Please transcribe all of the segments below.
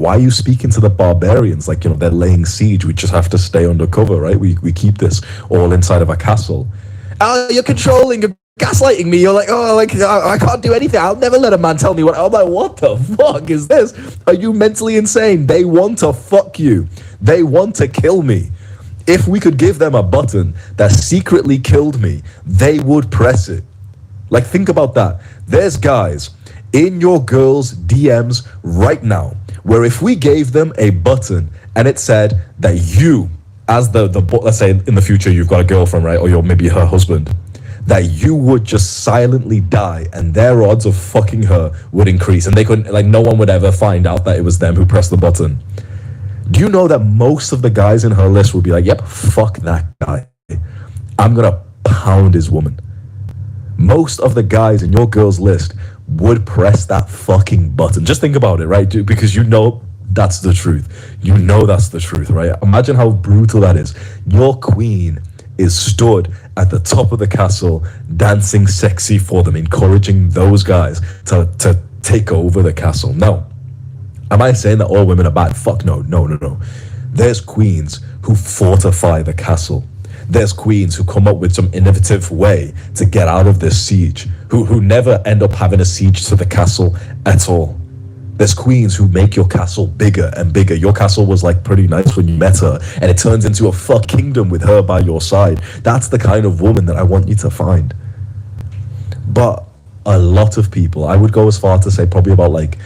why are you speaking to the barbarians? Like, you know, they're laying siege. We just have to stay undercover, right? We keep this all inside of a castle. Oh, you're controlling, you're gaslighting me. You're like, oh, like, I can't do anything. I'll never let a man tell me what. I'm like, what the fuck is this? Are you mentally insane? They want to fuck you. They want to kill me. If we could give them a button that secretly killed me, they would press it. Like, think about that. There's guys in your girl's DMs right now, where if we gave them a button and it said that you, as the let's say in the future you've got a girlfriend, right, or you're maybe her husband, that you would just silently die and their odds of fucking her would increase, and they couldn't, like, no one would ever find out that it was them who pressed the button. Do you know that most of the guys in her list would be like, yep, fuck that guy, I'm gonna pound his woman? Most of the guys in your girl's list would press that fucking button. Just think about it, right, dude? Because you know that's the truth. You know that's the truth, right? Imagine how brutal that is. Your queen is stood at the top of the castle, dancing sexy for them, encouraging those guys to take over the castle. No. Am I saying that all women are bad? Fuck no. There's queens who fortify the castle. There's queens who come up with some innovative way to get out of this siege, who never end up having a siege to the castle at all. There's queens who make your castle bigger and bigger. Your castle was like pretty nice when you met her, and it turns into a fuck kingdom with her by your side. That's the kind of woman that I want you to find. But a lot of people, I would go as far to say probably about like,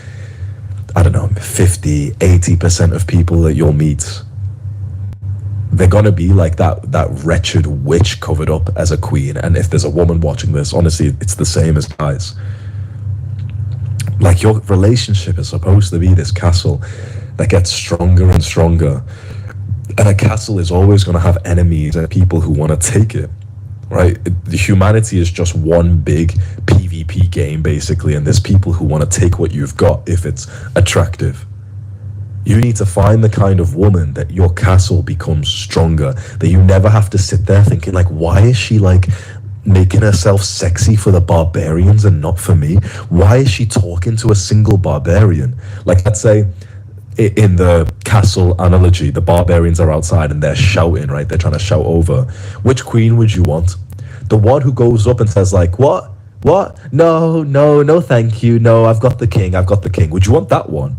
I don't know, 50, 80% of people that you'll meet, they're gonna be like that wretched witch covered up as a queen. And if there's a woman watching this, honestly, it's the same as guys. Like, your relationship is supposed to be this castle that gets stronger and stronger. And a castle is always gonna have enemies and people who wanna take it, right? Humanity is just one big PvP game, basically, and there's people who wanna take what you've got if it's attractive. You need to find the kind of woman that your castle becomes stronger, that you never have to sit there thinking like, why is she like making herself sexy for the barbarians and not for me? Why is she talking to a single barbarian? Like, let's say in the castle analogy, the barbarians are outside and they're shouting, right? They're trying to shout over. Which queen would you want? The one who goes up and says like, what? No, thank you. No, I've got the king. Would you want that one?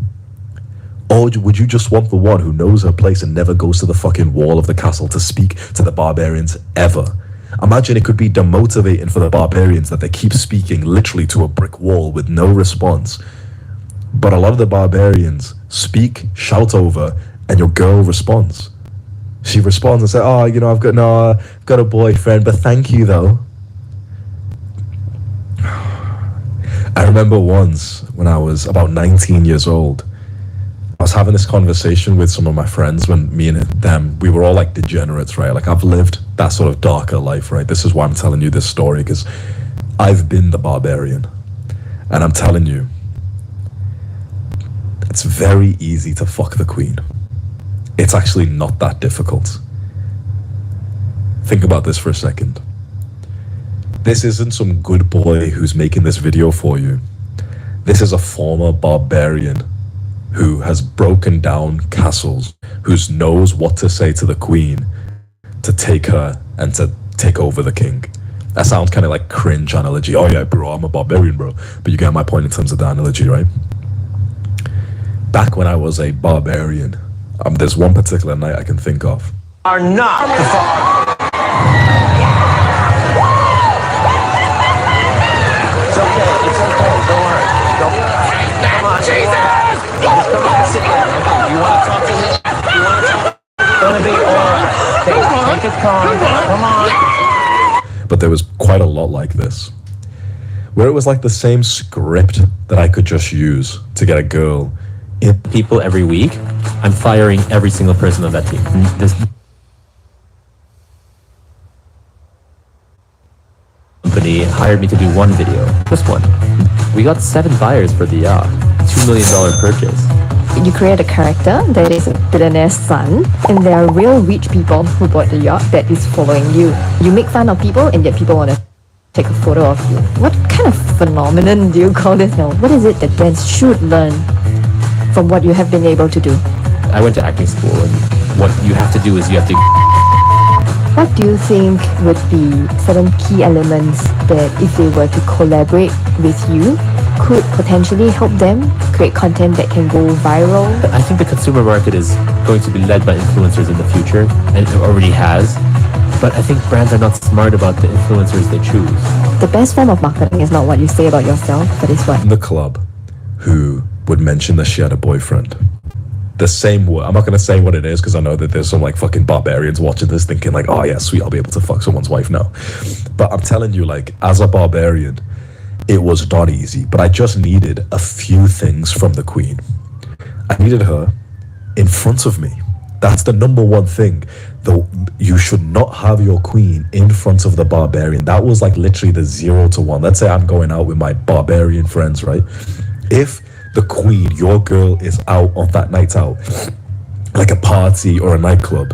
Or would you just want the one who knows her place and never goes to the fucking wall of the castle to speak to the barbarians ever? Imagine it could be demotivating for the barbarians that they keep speaking literally to a brick wall with no response. But a lot of the barbarians speak, shout over, and your girl responds. She responds and says, oh, you know, I've got a boyfriend, but thank you though. I remember once when I was about 19 years old, I was having this conversation with some of my friends when me and them, we were all like degenerates, right? Like, I've lived that sort of darker life, right? This is why I'm telling you this story, because I've been the barbarian. And I'm telling you, it's very easy to fuck the queen. It's actually not that difficult. Think about this for a second. This isn't some good boy who's making this video for you. This is a former barbarian who has broken down castles, who knows what to say to the queen to take her and to take over the king. That sounds kind of like cringe analogy. Oh yeah, bro, I'm a barbarian, bro. But you get my point in terms of the analogy, right? Back when I was a barbarian, there's one particular night I can think of. Are not the father. It's okay, don't worry. Come on, Jesus! Come on, sit down. You want to talk to him? It's gonna be alright. Take it calm. Come on. But there was quite a lot like this, where it was like the same script that I could just use to get a girl. People every week, I'm firing every single person on that team. This company hired me to do one video, just one. We got 7 buyers for the $2 million purchase. You create a character that is a billionaire's son, and there are real rich people who bought the yacht that is following you. You make fun of people, and yet people want to take a photo of you. What kind of phenomenon do you call this now? What is it that brands should learn from what you have been able to do? I went to acting school, and what you have to do is you have to. What do you think would be certain key elements that if they were to collaborate with you could potentially help them create content that can go viral? I think the consumer market is going to be led by influencers in the future, and it already has. But I think brands are not smart about the influencers they choose. The best form of marketing is not what you say about yourself, but it's what In the club who would mention that she had a boyfriend. The same word. I'm not going to say what it is because I know that there's some like fucking barbarians watching this thinking like, oh yeah, sweet, I'll be able to fuck someone's wife now. But I'm telling you, like, as a barbarian, it was not easy. But I just needed a few things from the queen. I needed her in front of me. That's the number one thing. Though you should not have your queen in front of the barbarian. That was like literally the 0 to 1. Let's say I'm going out with my barbarian friends, right? If the queen, your girl, is out on that night out, like a party or a nightclub,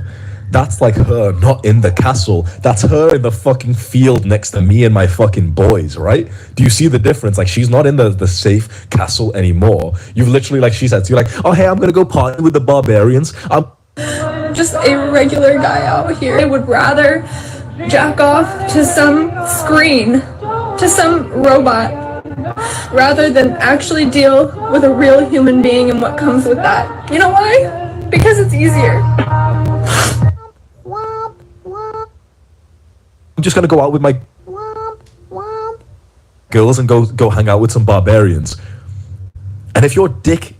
that's like her not in the castle. That's her in the fucking field next to me and my fucking boys, right? Do you see the difference? Like, she's not in the safe castle anymore. You've literally, like she said, so you're like, oh, hey, I'm gonna go party with the barbarians. I'm just a regular guy out here. I would rather jack off to some screen, to some robot, rather than actually deal with a real human being and what comes with that. You know why? Because it's easier. I'm just gonna go out with my girls and go hang out with some barbarians. And if your dick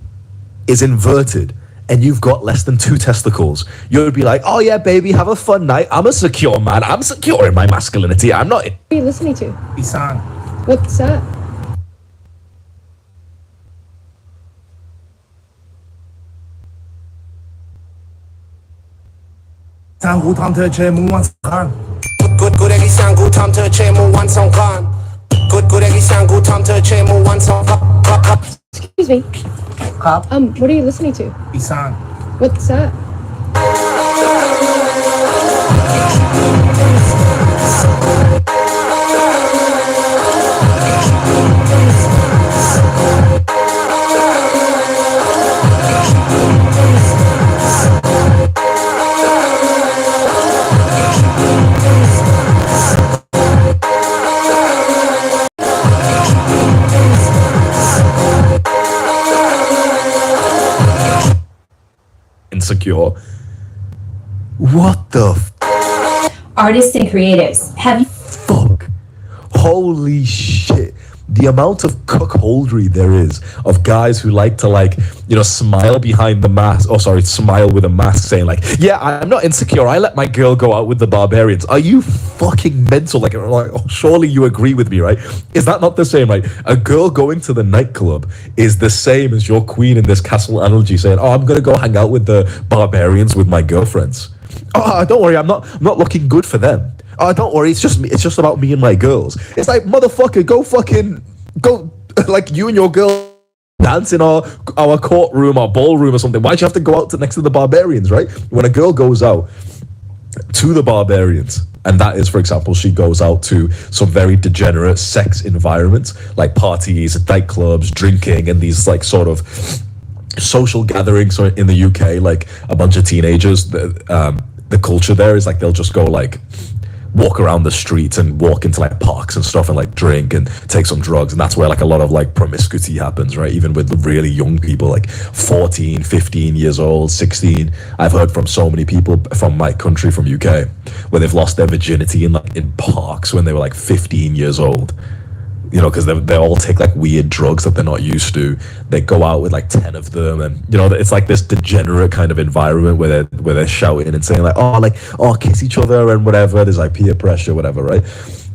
is inverted and you've got less than 2 testicles, you'll be like, oh yeah, baby, have a fun night. I'm a secure man. I'm secure in my masculinity. I'm not. What are you listening to? Isan. What's that? 상구 탐터체 무완성한 고래기 상구 탐터체 무완성한 고래기 상구 탐터체 무완성한 Excuse me. What are you listening to? 이상 What's that? Insecure. What the Artists and creatives, have you fuck? Holy shit. The amount of cuckoldry there is of guys who like to, like, you know, smile behind the mask. Oh, sorry, smile with a mask saying like, yeah, I'm not insecure. I let my girl go out with the barbarians. Are you fucking mental? Like oh, surely you agree with me, right? Is that not the same, right? A girl going to the nightclub is the same as your queen in this castle analogy saying, oh, I'm going to go hang out with the barbarians with my girlfriends. Oh, don't worry. I'm not looking good for them. Oh, don't worry, it's just about me and my girls. It's like, motherfucker, go, like, you and your girl dance in our courtroom, our ballroom or something. Why'd you have to go out to next to the barbarians, right? When a girl goes out to the barbarians, and that is, for example, she goes out to some very degenerate sex environments, like parties, nightclubs, drinking, and these, like, sort of social gatherings in the UK, like a bunch of teenagers. The culture there is like they'll just go like walk around the streets and walk into like parks and stuff and like drink and take some drugs, and that's where like a lot of like promiscuity happens, right? Even with the really young people, like 14, 15 years old, 16. I've heard from so many people from my country, from UK, where they've lost their virginity in parks when they were like 15 years old. You know, because they all take like weird drugs that they're not used to. They go out with like 10 of them, and you know, it's like this degenerate kind of environment where they're shouting and saying like, oh, kiss each other and whatever. There's like peer pressure, whatever, right?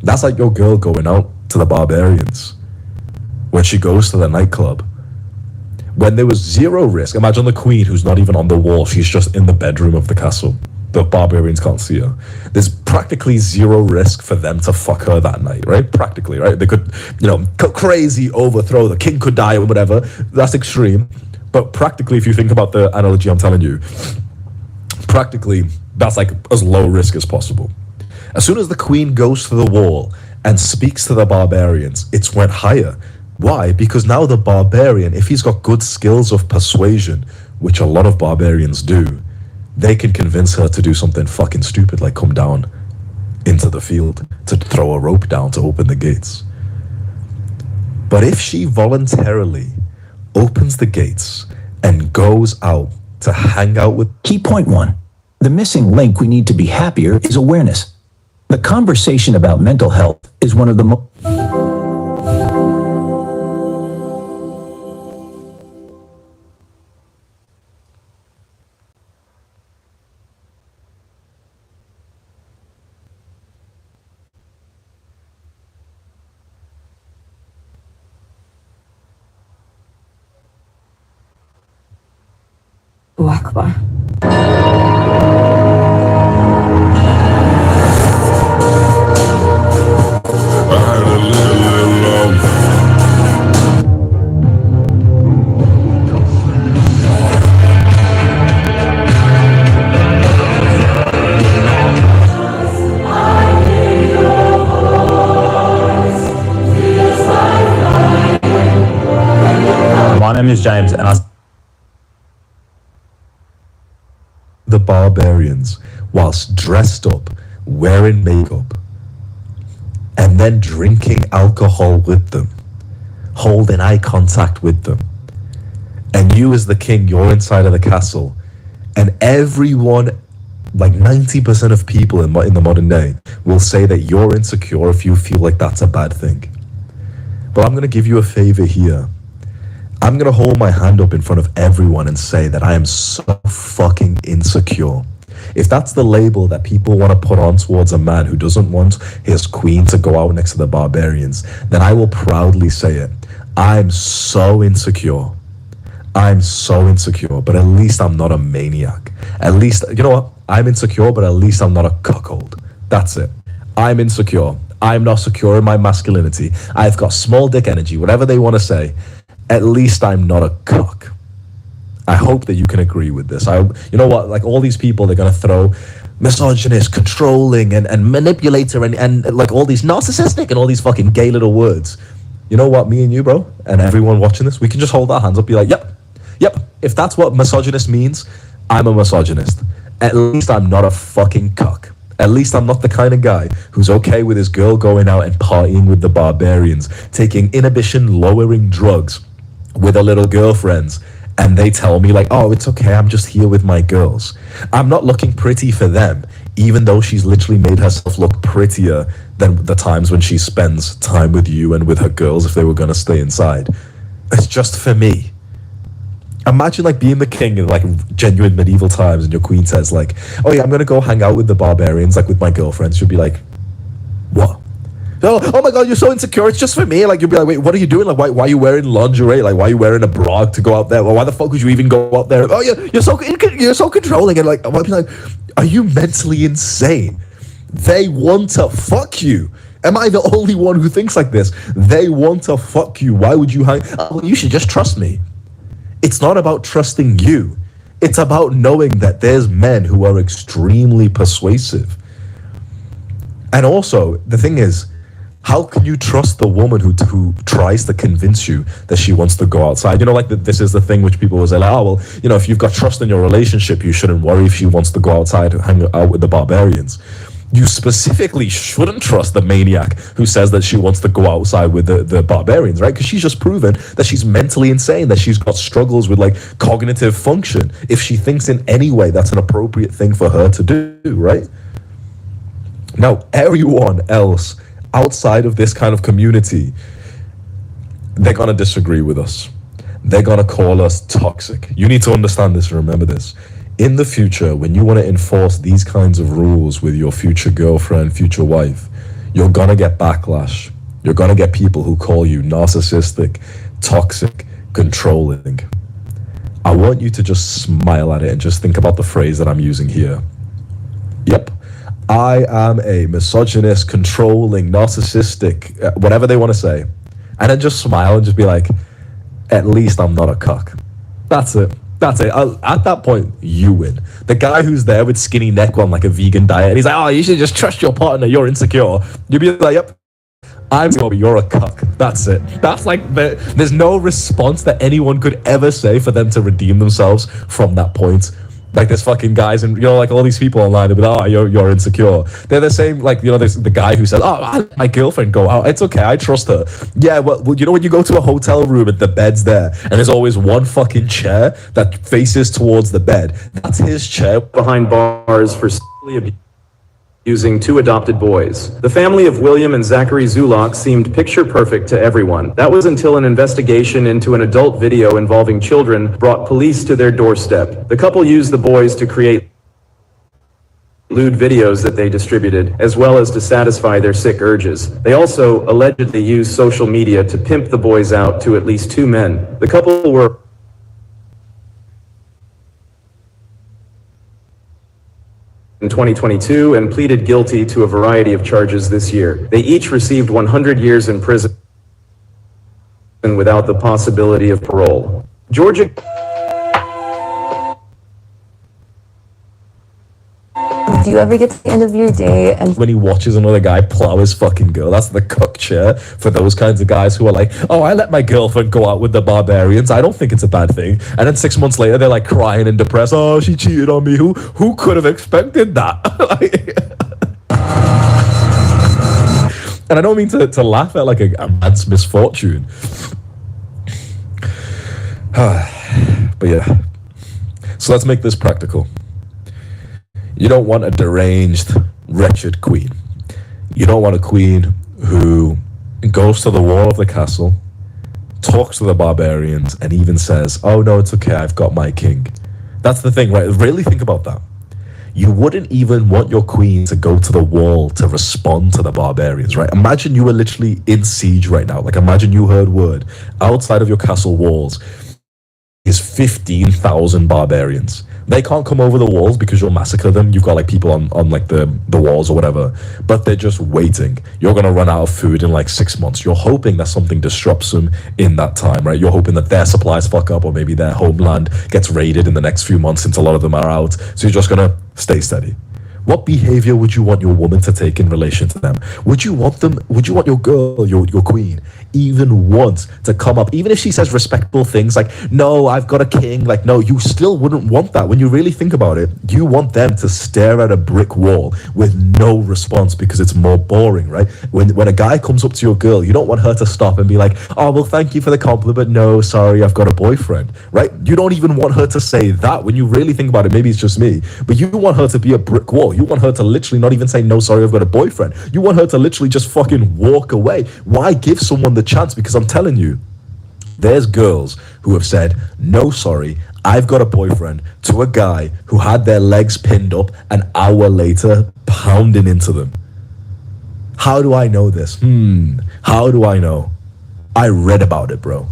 That's like your girl going out to the barbarians when she goes to the nightclub. When there was 0 risk. Imagine the queen who's not even on the wall. She's just in the bedroom of the castle. The barbarians can't see her. There's practically 0 risk for them to fuck her that night, right? Practically, right? They could, you know, crazy overthrow, the king could die or whatever. That's extreme. But practically, if you think about the analogy I'm telling you, practically, that's like as low risk as possible. As soon as the queen goes to the wall and speaks to the barbarians, it's went higher. Why? Because now the barbarian, if he's got good skills of persuasion, which a lot of barbarians do, they can convince her to do something fucking stupid like come down into the field, to throw a rope down to open the gates. But if she voluntarily opens the gates and goes out to hang out with... Key point 1. The missing link we need to be happier is awareness. The conversation about mental health is one of the most... Akbar. My name is James, and the barbarians whilst dressed up, wearing makeup, and then drinking alcohol with them, holding eye contact with them. And you as the king, you're inside of the castle, and everyone, like 90% of people in the modern day, will say that you're insecure if you feel like that's a bad thing. But I'm going to give you a favor here. I'm going to hold my hand up in front of everyone and say that I am so fucking insecure. If that's the label that people want to put on towards a man who doesn't want his queen to go out next to the barbarians, then I will proudly say it. I'm so insecure. I'm so insecure, but at least I'm not a maniac. At least, you know what? I'm insecure, but at least I'm not a cuckold. That's it. I'm insecure. I'm not secure in my masculinity. I've got small dick energy, whatever they want to say. At least I'm not a cuck. I hope that you can agree with this. You know what? Like all these people, they're going to throw misogynist, controlling, and manipulator, and like all these narcissistic and all these fucking gay little words. You know what? Me and you, bro, and everyone watching this, we can just hold our hands up, be like, yep. If that's what misogynist means, I'm a misogynist. At least I'm not a fucking cuck. At least I'm not the kind of guy who's okay with his girl going out and partying with the barbarians, taking inhibition-lowering drugs with her little girlfriends, and they tell me like, oh, it's okay, I'm just here with my girls. I'm not looking pretty for them, even though she's literally made herself look prettier than the times when she spends time with you and with her girls if they were going to stay inside. It's just for me. Imagine like being the king in like genuine medieval times and your queen says like, oh yeah, I'm going to go hang out with the barbarians, like with my girlfriends. She'll be like, what? Oh my god, you're so insecure, it's just for me. Like you'll be like, wait, what are you doing? Like why are you wearing lingerie? Like why are you wearing a bra to go out there? Well, why the fuck would you even go out there? Oh you're so controlling. And like I'll be like, are you mentally insane? They want to fuck you. Am I the only one who thinks like this? They want to fuck you. Why would you hang? Oh, you should just trust me. It's not about trusting you. It's about knowing that there's men who are extremely persuasive. And also, the thing is, how can you trust the woman who tries to convince you that she wants to go outside? You know, like this is the thing which people will say, like, oh, well, you know, if you've got trust in your relationship, you shouldn't worry if she wants to go outside and hang out with the barbarians. You specifically shouldn't trust the maniac who says that she wants to go outside with the barbarians, right? Because she's just proven that she's mentally insane, that she's got struggles with like cognitive function. If she thinks in any way that's an appropriate thing for her to do, right? Now, everyone else outside of this kind of community, they're going to disagree with us. They're going to call us toxic. You need to understand this and remember this. In the future, when you want to enforce these kinds of rules with your future girlfriend, future wife, you're going to get backlash. You're going to get people who call you narcissistic, toxic, controlling. I want you to just smile at it and just think about the phrase that I'm using here. Yep. I am a misogynist, controlling, narcissistic, whatever they want to say. And then just smile and just be like, at least I'm not a cuck. That's it. That's it. At that point, you win. The guy who's there with skinny neck on like a vegan diet, and he's like, oh, you should just trust your partner, you're insecure. You'd be like, yep, I'm Bobby, you're a cuck. That's it. That's like there's no response that anyone could ever say for them to redeem themselves from that point. Like there's fucking guys and like all these people online, they'll be like, oh, you're insecure. They're the same, like, there's the guy who says, oh, I let my girlfriend go out. It's okay, I trust her. Yeah, well, when you go to a hotel room and the bed's there and there's always one fucking chair that faces towards the bed. That's his chair. Behind bars for sexually abusing two adopted boys. The family of William and Zachary Zulok seemed picture perfect to everyone. That was until an investigation into an adult video involving children brought police to their doorstep. The couple used the boys to create lewd videos that they distributed, as well as to satisfy their sick urges. They also allegedly used social media to pimp the boys out to at least two men. The couple were in 2022 and pleaded guilty to a variety of charges this year. They each received 100 years in prison without the possibility of parole. Georgia. Do you ever get to the end of your day and when he watches another guy plow his fucking girl, that's the cuck chair for those kinds of guys who are like, oh, I let my girlfriend go out with the barbarians, I don't think it's a bad thing. And then 6 months later they're like crying and depressed, oh, she cheated on me. Who could have expected that? And I don't mean to laugh at like a man's misfortune. But yeah, so let's make this practical. You don't want a deranged, wretched queen. You don't want a queen who goes to the wall of the castle, talks to the barbarians, and even says, oh no, it's okay, I've got my king. That's the thing, right? Really think about that. You wouldn't even want your queen to go to the wall to respond to the barbarians, right? Imagine you were literally in siege right now. Like imagine you heard word outside of your castle walls is 15,000 barbarians. They can't come over the walls because you'll massacre them. You've got like people on like the walls or whatever, but they're just waiting. You're going to run out of food in like 6 months. You're hoping that something disrupts them in that time, right? You're hoping that their supplies fuck up or maybe their homeland gets raided in the next few months since a lot of them are out. So you're just going to stay steady. What behavior would you want your woman to take in relation to them? Would you want your girl, your queen, even want to come up, even if she says respectful things like, no, I've got a king, like, no, you still wouldn't want that. When you really think about it, you want them to stare at a brick wall with no response because it's more boring, right? When a guy comes up to your girl, you don't want her to stop and be like, oh, well, thank you for the compliment. No, sorry, I've got a boyfriend, right? You don't even want her to say that. When you really think about it, maybe it's just me, but you want her to be a brick wall. You want her to literally not even say, no, sorry, I've got a boyfriend. You want her to literally just fucking walk away. Why give someone the chance? Because I'm telling you, there's girls who have said, no, sorry, I've got a boyfriend, to a guy who had their legs pinned up an hour later, pounding into them. How do I know this? How do I know? I read about it, bro.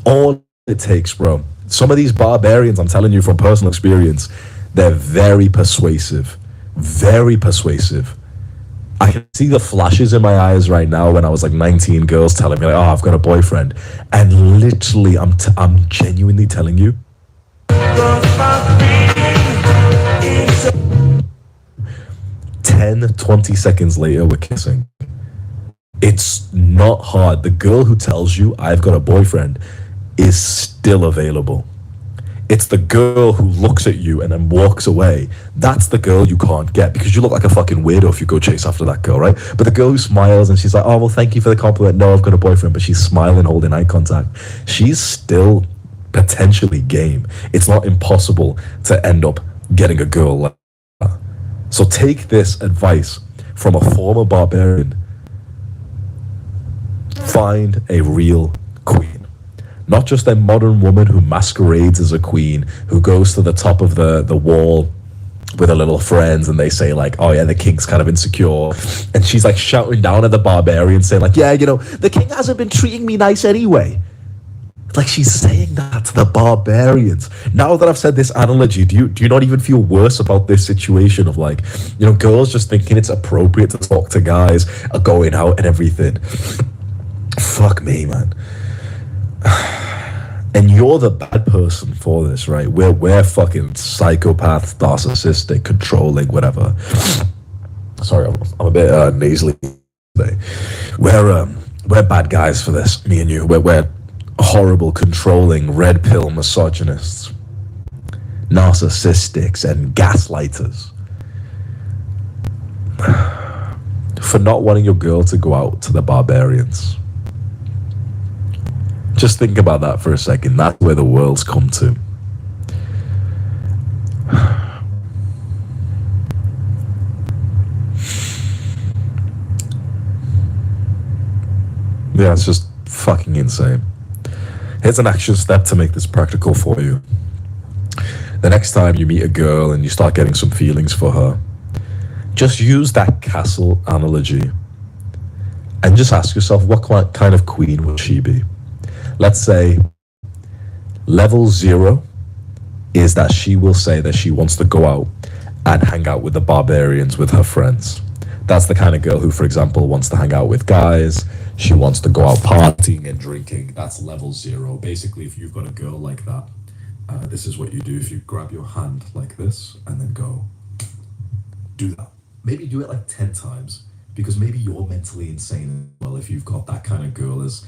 All it takes, bro. Some of these barbarians, I'm telling you from personal experience, they're very persuasive. Very persuasive. I can see the flashes in my eyes right now when I was like 19, girls telling me like, oh, I've got a boyfriend. And literally, I'm genuinely telling you. 10, 20 seconds later, we're kissing. It's not hard. The girl who tells you I've got a boyfriend is still available. It's the girl who looks at you and then walks away. That's the girl you can't get because you look like a fucking weirdo if you go chase after that girl, right? But the girl who smiles and she's like, oh, well, thank you for the compliment. No, I've got a boyfriend, but she's smiling, holding eye contact. She's still potentially game. It's not impossible to end up getting a girl like that. So take this advice from a former barbarian. Find a real queen. Not just a modern woman who masquerades as a queen, who goes to the top of the wall with her little friends and they say like, oh yeah, the king's kind of insecure. And she's like shouting down at the barbarian saying like, yeah, the king hasn't been treating me nice anyway. Like she's saying that to the barbarians. Now that I've said this analogy, do you not even feel worse about this situation of like, girls just thinking it's appropriate to talk to guys, going out and everything? Fuck me, man. And you're the bad person for this, right? We're fucking psychopaths, narcissistic, controlling, whatever. Sorry, I'm a bit nasally today. We're bad guys for this, me and you. We're horrible, controlling, red pill misogynists, narcissistics, and gaslighters. For not wanting your girl to go out to the barbarians. Just think about that for a second. That's where the world's come to. Yeah, it's just fucking insane. Here's an action step to make this practical for you. The next time you meet a girl and you start getting some feelings for her, just use that castle analogy and just ask yourself, what kind of queen would she be? Let's say level 0 is that she will say that she wants to go out and hang out with the barbarians with her friends. That's the kind of girl who, for example, wants to hang out with guys. She wants to go out partying and drinking. That's level 0. Basically, if you've got a girl like that, this is what you do. If you grab your hand like this and then go, do that. Maybe do it like 10 times, because maybe you're mentally insane as well if you've got that kind of girl as